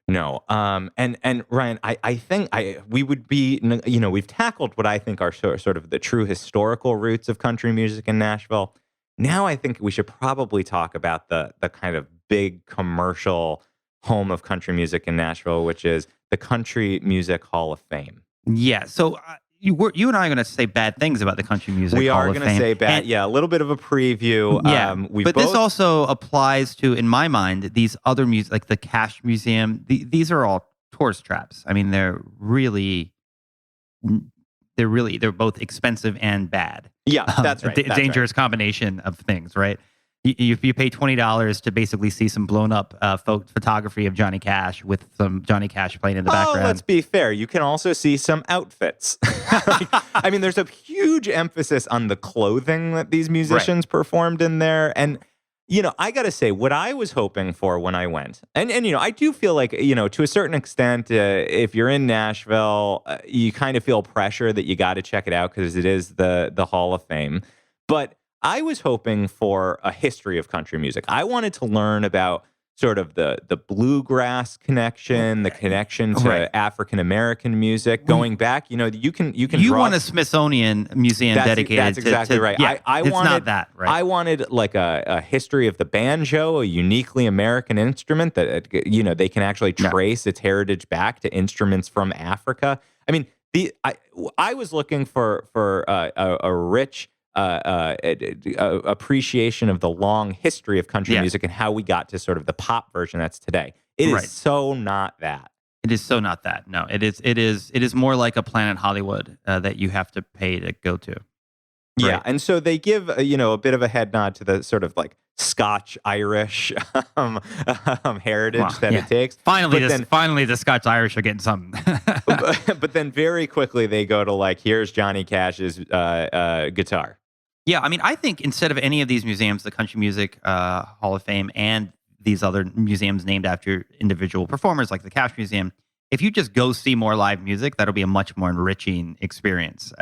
No, and Ryan, I think we would be, we've tackled what I think are sort of the true historical roots of country music in Nashville. Now I think we should probably talk about the kind of big commercial home of country music in Nashville, which is the Country Music Hall of Fame. Yeah. So you and I are going to say bad things about the Country Music We Hall are of going to Fame. say bad. A little bit of a preview. Yeah. But this also applies to, in my mind, these other music, like the Cash Museum. These are all tourist traps. I mean, they're both expensive and bad. Yeah, that's right. That's dangerous combination of things, right? You pay $20 to basically see some blown up photography of Johnny Cash with some Johnny Cash playing in the background. Let's be fair. You can also see some outfits. I mean, there's a huge emphasis on the clothing that these musicians performed in there. And, I got to say, what I was hoping for when I went, and I do feel like, to a certain extent, if you're in Nashville, you kind of feel pressure that you got to check it out because it is the Hall of Fame. But I was hoping for a history of country music. I wanted to learn about sort of the bluegrass connection, the connection to Right. African American music, going back. You can You draw. want a Smithsonian museum dedicated That's exactly to right. Yeah, I it's wanted not that, right? I wanted like a history of the banjo, a uniquely American instrument that they can actually Yeah. trace its heritage back to instruments from Africa. I mean, I was looking for a rich appreciation of the long history of country Yeah. music and how we got to sort of the pop version that's today. It is Right. so not that. It is so not that. No, it is. It is more like a Planet Hollywood that you have to pay to go to. Yeah, Right. and so they give a bit of a head nod to the sort of like Scotch Irish heritage Wow, that yeah. it takes. Finally, But then- finally, the Scots Irish are getting something. but then very quickly they go to like, here's Johnny Cash's guitar. Yeah, I mean, I think instead of any of these museums, the Country Music Hall of Fame and these other museums named after individual performers like the Cash Museum, if you just go see more live music, that'll be a much more enriching experience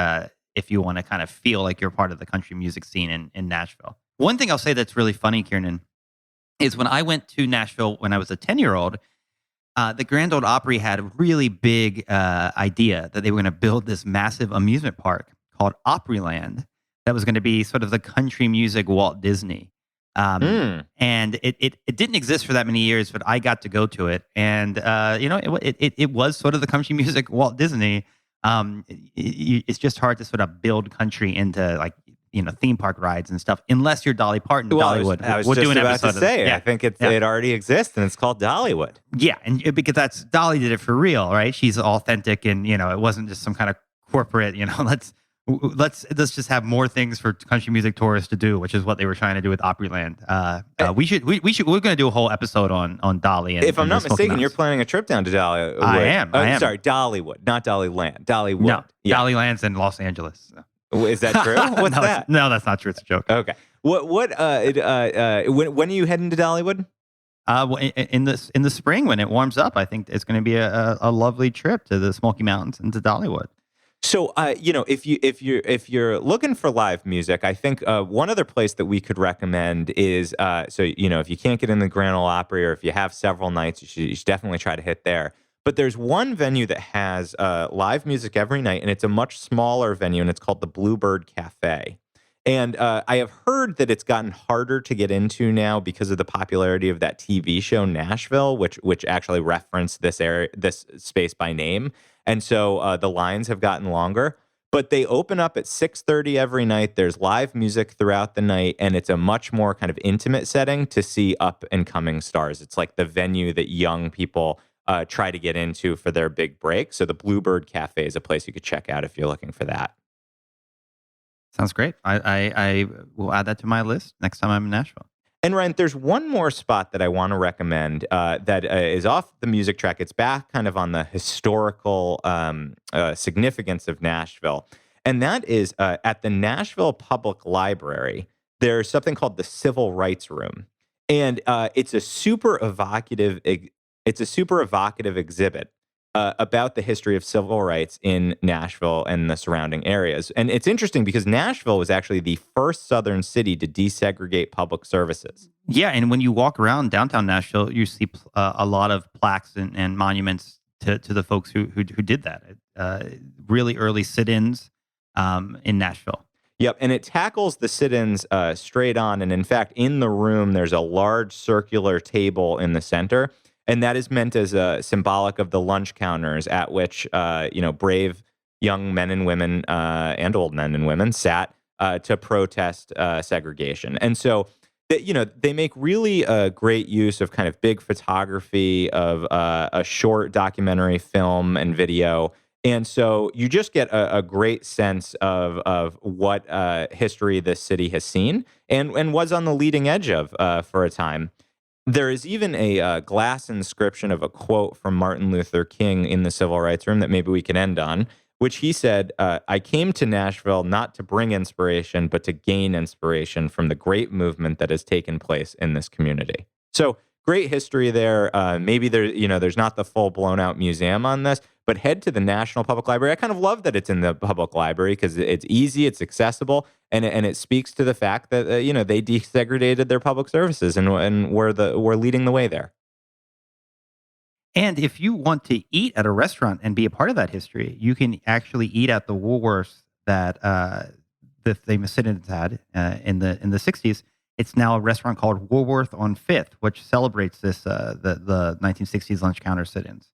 if you want to kind of feel like you're part of the country music scene in Nashville. One thing I'll say that's really funny, Kieran, is when I went to Nashville when I was a 10-year-old, the Grand Ole Opry had a really big idea that they were going to build this massive amusement park called Opryland that was going to be sort of the country music Walt Disney. And it didn't exist for that many years, but I got to go to it. And, it was sort of the country music Walt Disney. It's just hard to sort of build country into like, theme park rides and stuff, unless you're Dolly Parton, Dollywood. I was We'll just do an about episode to of- say, yeah. I think it Yeah. already exists and it's called Dollywood. Yeah, and because that's Dolly did it for real, right? She's authentic, and it wasn't just some kind of corporate. Let's just have more things for country music tourists to do, which is what they were trying to do with Opryland. We're going to do a whole episode on Dolly. And, If I'm and not the Smoky mistaken, you're Mountains. planning a trip down to Dollywood. I am. Sorry, Dollywood, not Dollyland. Dollywood. No, Yeah. Dollyland's in Los Angeles. Is that true? What's No, that? No, that's not true. It's a joke. Okay. When are you heading to Dollywood? In the spring when it warms up, I think it's going to be a lovely trip to the Smoky Mountains and to Dollywood. So, if you're looking for live music, I think one other place that we could recommend is if you can't get in the Grand Ole Opry or if you have several nights, you should definitely try to hit there. But there's one venue that has live music every night, and it's a much smaller venue, and it's called the Bluebird Cafe. And I have heard that it's gotten harder to get into now because of the popularity of that TV show Nashville, which actually referenced this space by name. And so the lines have gotten longer. But they open up at 6:30 every night. There's live music throughout the night, and it's a much more kind of intimate setting to see up and coming stars. It's like the venue that young people try to get into for their big break. So the Bluebird Cafe is a place you could check out if you're looking for that. Sounds great. I will add that to my list next time I'm in Nashville. And Ryan, there's one more spot that I want to recommend that is off the music track. It's back kind of on the historical significance of Nashville. And that is at the Nashville Public Library, there's something called the Civil Rights Room. And it's a super evocative exhibit about the history of civil rights in Nashville and the surrounding areas. And it's interesting because Nashville was actually the first southern city to desegregate public services. Yeah, and when you walk around downtown Nashville, you see a lot of plaques and monuments to the folks who did that. Really early sit-ins in Nashville. Yep, and it tackles the sit-ins straight on. And in fact, in the room, there's a large circular table in the center. And that is meant as a symbolic of the lunch counters at which, brave young men and women and old men and women sat to protest segregation. And so, they make really great use of kind of big photography of a short documentary film and video. And so you just get a great sense of what history this city has seen and was on the leading edge of for a time. There is even a glass inscription of a quote from Martin Luther King in the Civil Rights Room that maybe we can end on, which he said, I came to Nashville not to bring inspiration, but to gain inspiration from the great movement that has taken place in this community. So great history there. Maybe there's not the full blown out museum on this, but head to the National Public Library. I kind of love that it's in the public library because it's easy, it's accessible, and it speaks to the fact that they desegregated their public services and we're leading the way there. And if you want to eat at a restaurant and be a part of that history, you can actually eat at the Woolworths that the famous sit-ins had in the 60s. It's now a restaurant called Woolworth on Fifth, which celebrates this the 1960s lunch counter sit-ins.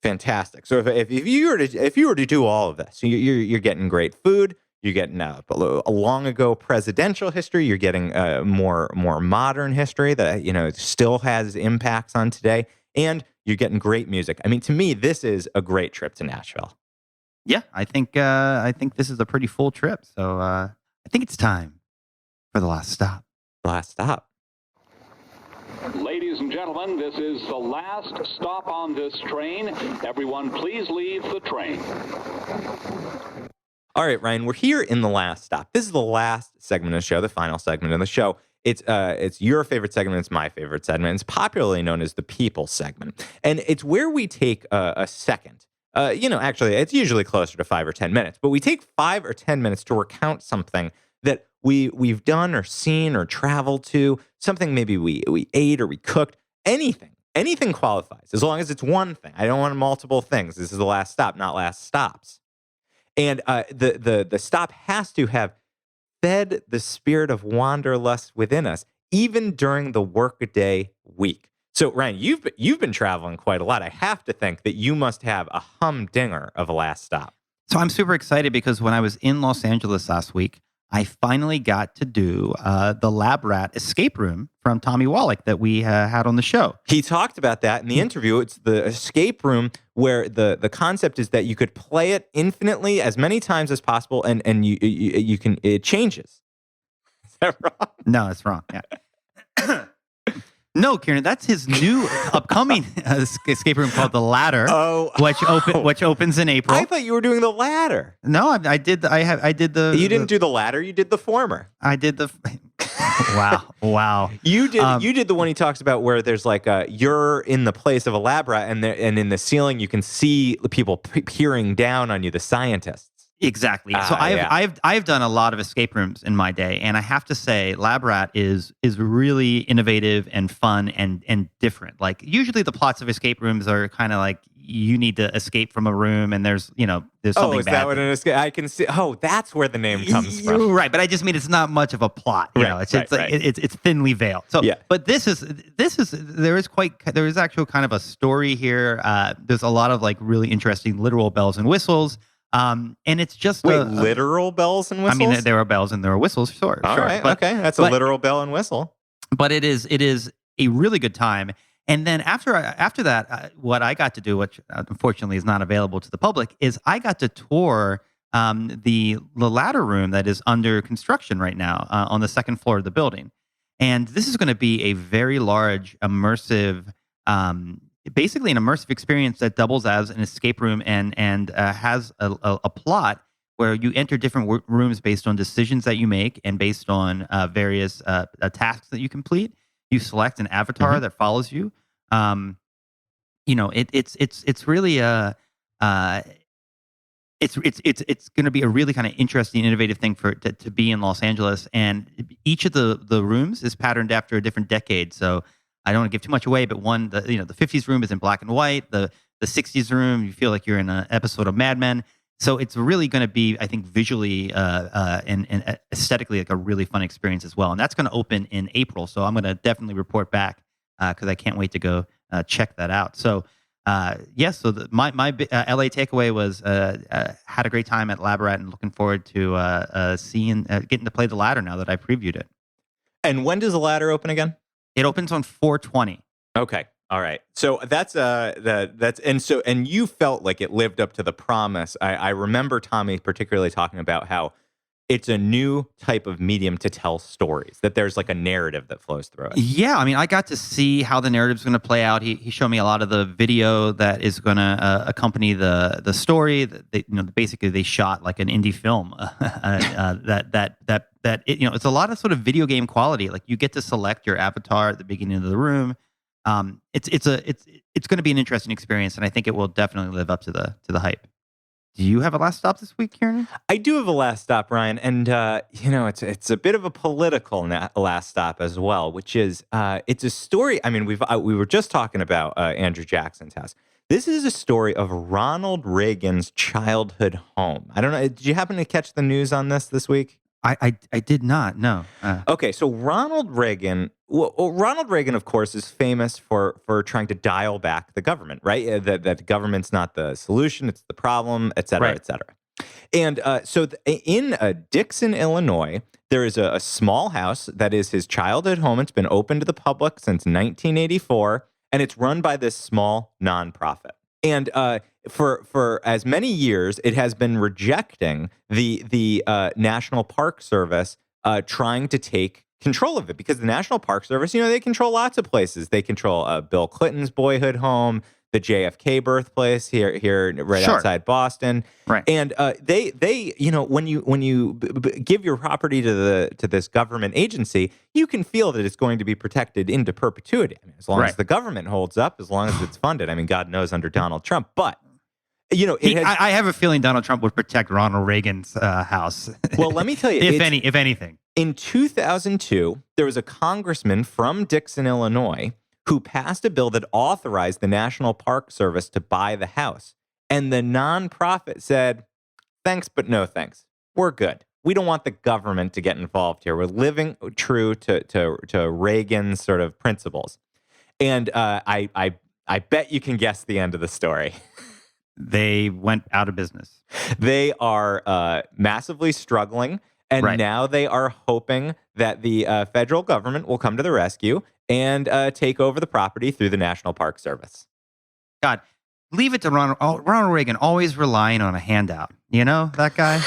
Fantastic. So if you were to do all of this, you're getting great food. You're getting a long ago presidential history. You're getting more modern history that still has impacts on today, and you're getting great music. I mean, to me, this is a great trip to Nashville. Yeah, I think this is a pretty full trip. So I think it's time for the last stop. Last stop. Ladies and gentlemen, this is the last stop on this train. Everyone, please leave the train. All right, Ryan, we're here in the last stop. This is the last segment of the show, the final segment of the show. It's your favorite segment. It's my favorite segment. It's popularly known as the People segment. And it's where we take a second. Actually, it's usually closer to 5 or 10 minutes, but we take 5 or 10 minutes to recount something that we've done or seen or traveled to, something maybe we ate or we cooked, anything qualifies as long as it's one thing. I don't want multiple things. This is the last stop, not last stops. And the stop has to have fed the spirit of wanderlust within us, even during the workaday week. So, Ryan, you've been traveling quite a lot. I have to think that you must have a humdinger of a last stop. So I'm super excited because when I was in Los Angeles last week, I finally got to do the Lab Rat escape room from Tommy Wallach that we had on the show. He talked about that in the interview. It's the escape room where the concept is that you could play it infinitely as many times as possible, and you can it changes. Is that wrong? No, it's wrong. Yeah. No, Kieran, that's his new upcoming escape room called The Ladder, which opens in April. I thought you were doing The Ladder. No, I did. I did the. You didn't do The Ladder. You did the former. I did the. Wow. You did the one he talks about where there's like you're in the place of a lab rat, and in the ceiling you can see the people peering down on you, the scientists. Exactly. So I've done a lot of escape rooms in my day, and I have to say, Lab Rat is really innovative and fun and different. Like usually the plots of escape rooms are kind of like you need to escape from a room, and there's something bad. Oh, is that what an escape? I can see. Oh, that's where the name comes from. Right, but I just mean it's not much of a plot. It's thinly veiled. So, yeah. But there is actually kind of a story here. There's a lot of like really interesting literal bells and whistles. And it's just literal bells and whistles. I mean, there are bells and there are whistles. Sure. Right. But, okay, that's a literal bell and whistle. But it is a really good time. And then after that, what I got to do, which unfortunately is not available to the public, is I got to tour the ladder room that is under construction right now on the second floor of the building. And this is going to be a very large, immersive. Basically an immersive experience that doubles as an escape room and has a plot where you enter different rooms based on decisions that you make and based on various tasks that you complete. You select an avatar that follows you. It's really it's going to be a really kind of interesting, innovative thing to be in Los Angeles. And each of the rooms is patterned after a different decade. So I don't want to give too much away, but the 50s room is in black and white. The 60s room, you feel like you're in an episode of Mad Men. So it's really going to be, I think, visually and aesthetically like a really fun experience as well. And that's going to open in April. So I'm going to definitely report back because I can't wait to go check that out. So so my LA takeaway was had a great time at Lab Rat and looking forward to getting to play the ladder now that I previewed it. And when does the ladder open again? It opens on 4/20. Okay. All right. So that's and you felt like it lived up to the promise. I remember Tommy particularly talking about how it's a new type of medium to tell stories, that there's like a narrative that flows through it. Yeah. I mean, I got to see how the narrative's going to play out. He showed me a lot of the video that is going to accompany the story. Basically they shot like an indie film it's a lot of sort of video game quality. Like you get to select your avatar at the beginning of the room. It's going to be an interesting experience, and I think it will definitely live up to the hype. Do you have a last stop this week, Kieran? I do have a last stop, Ryan, and it's a bit of a political last stop as well, which is it's a story. I mean, we were just talking about Andrew Jackson's house. This is a story of Ronald Reagan's childhood home. I don't know. Did you happen to catch the news on this week? I did not. No. Okay, so Ronald Reagan, of course, is famous for trying to dial back the government, right? That the government's not the solution, it's the problem, et cetera, Right. et cetera. And in Dixon, Illinois, there is a small house that is his childhood home. It's been open to the public since 1984, and it's run by this small nonprofit. And for as many years, it has been rejecting the National Park Service trying to take control of it, because the National Park Service, they control lots of places. They control Bill Clinton's boyhood home, the JFK birthplace here right Sure. outside Boston, Right. And they when you give your property to this government agency, you can feel that it's going to be protected into perpetuity. I mean, as long as Right. the government holds up, as long as it's funded. I mean, God knows under Donald Trump, but I have a feeling Donald Trump would protect Ronald Reagan's house. Well, let me tell you, if anything. In 2002, there was a congressman from Dixon, Illinois, who passed a bill that authorized the National Park Service to buy the house. And the nonprofit said, thanks, but no thanks. We're good. We don't want the government to get involved here. We're living true to Reagan's sort of principles. And I bet you can guess the end of the story. They went out of business. They are massively struggling. And Right. now they are hoping that the federal government will come to the rescue and take over the property through the National Park Service. God, leave it to Ronald Reagan, always relying on a handout. You know, that guy?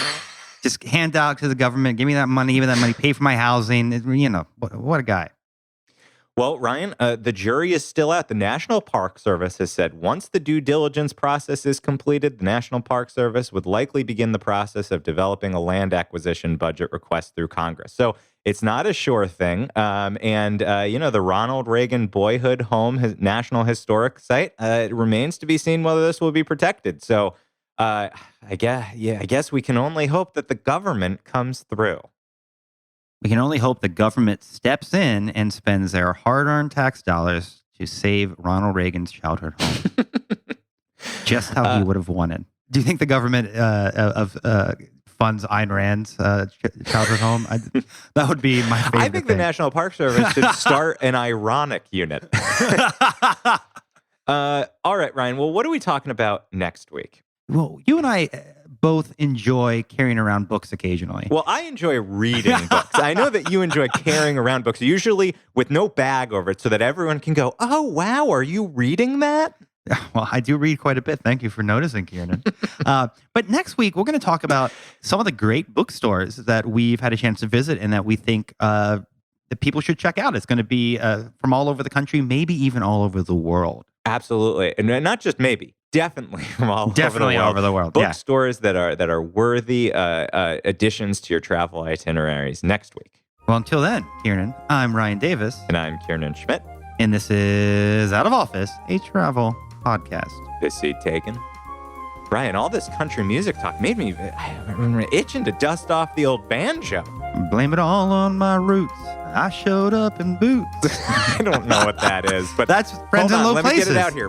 Just hand out to the government, give me that money, pay for my housing. What a guy. Well, Ryan, the jury is still out. The National Park Service has said once the due diligence process is completed, the National Park Service would likely begin the process of developing a land acquisition budget request through Congress. So it's not a sure thing. The Ronald Reagan boyhood home, National Historic Site, it remains to be seen whether this will be protected. So I guess we can only hope that the government comes through. We can only hope the government steps in and spends their hard-earned tax dollars to save Ronald Reagan's childhood home. Just how he would have wanted. Do you think the government funds Ayn Rand's childhood home? That would be my favorite I think the National Park Service should start an ironic unit. All right, Ryan. Well, what are we talking about next week? Well, you and I both enjoy carrying around books occasionally. Well, I enjoy reading books. I know that you enjoy carrying around books, usually with no bag over it, so that everyone can go, oh, wow, are you reading that? Well, I do read quite a bit. Thank you for noticing, Kieran. But next week, we're going to talk about some of the great bookstores that we've had a chance to visit and that we think that people should check out. It's going to be from all over the country, maybe even all over the world. Absolutely. And not just maybe. Definitely from all over the world. Bookstores that are worthy additions to your travel itineraries next week. Well, until then, Kieran, I'm Ryan Davis. And I'm Kieran Schmidt. And this is Out of Office, a travel podcast. This seat taken. Ryan, all this country music talk made me itching to dust off the old banjo. Blame it all on my roots. I showed up in boots. I don't know what that is, but that's Friends in Low Places. Let me get it out here.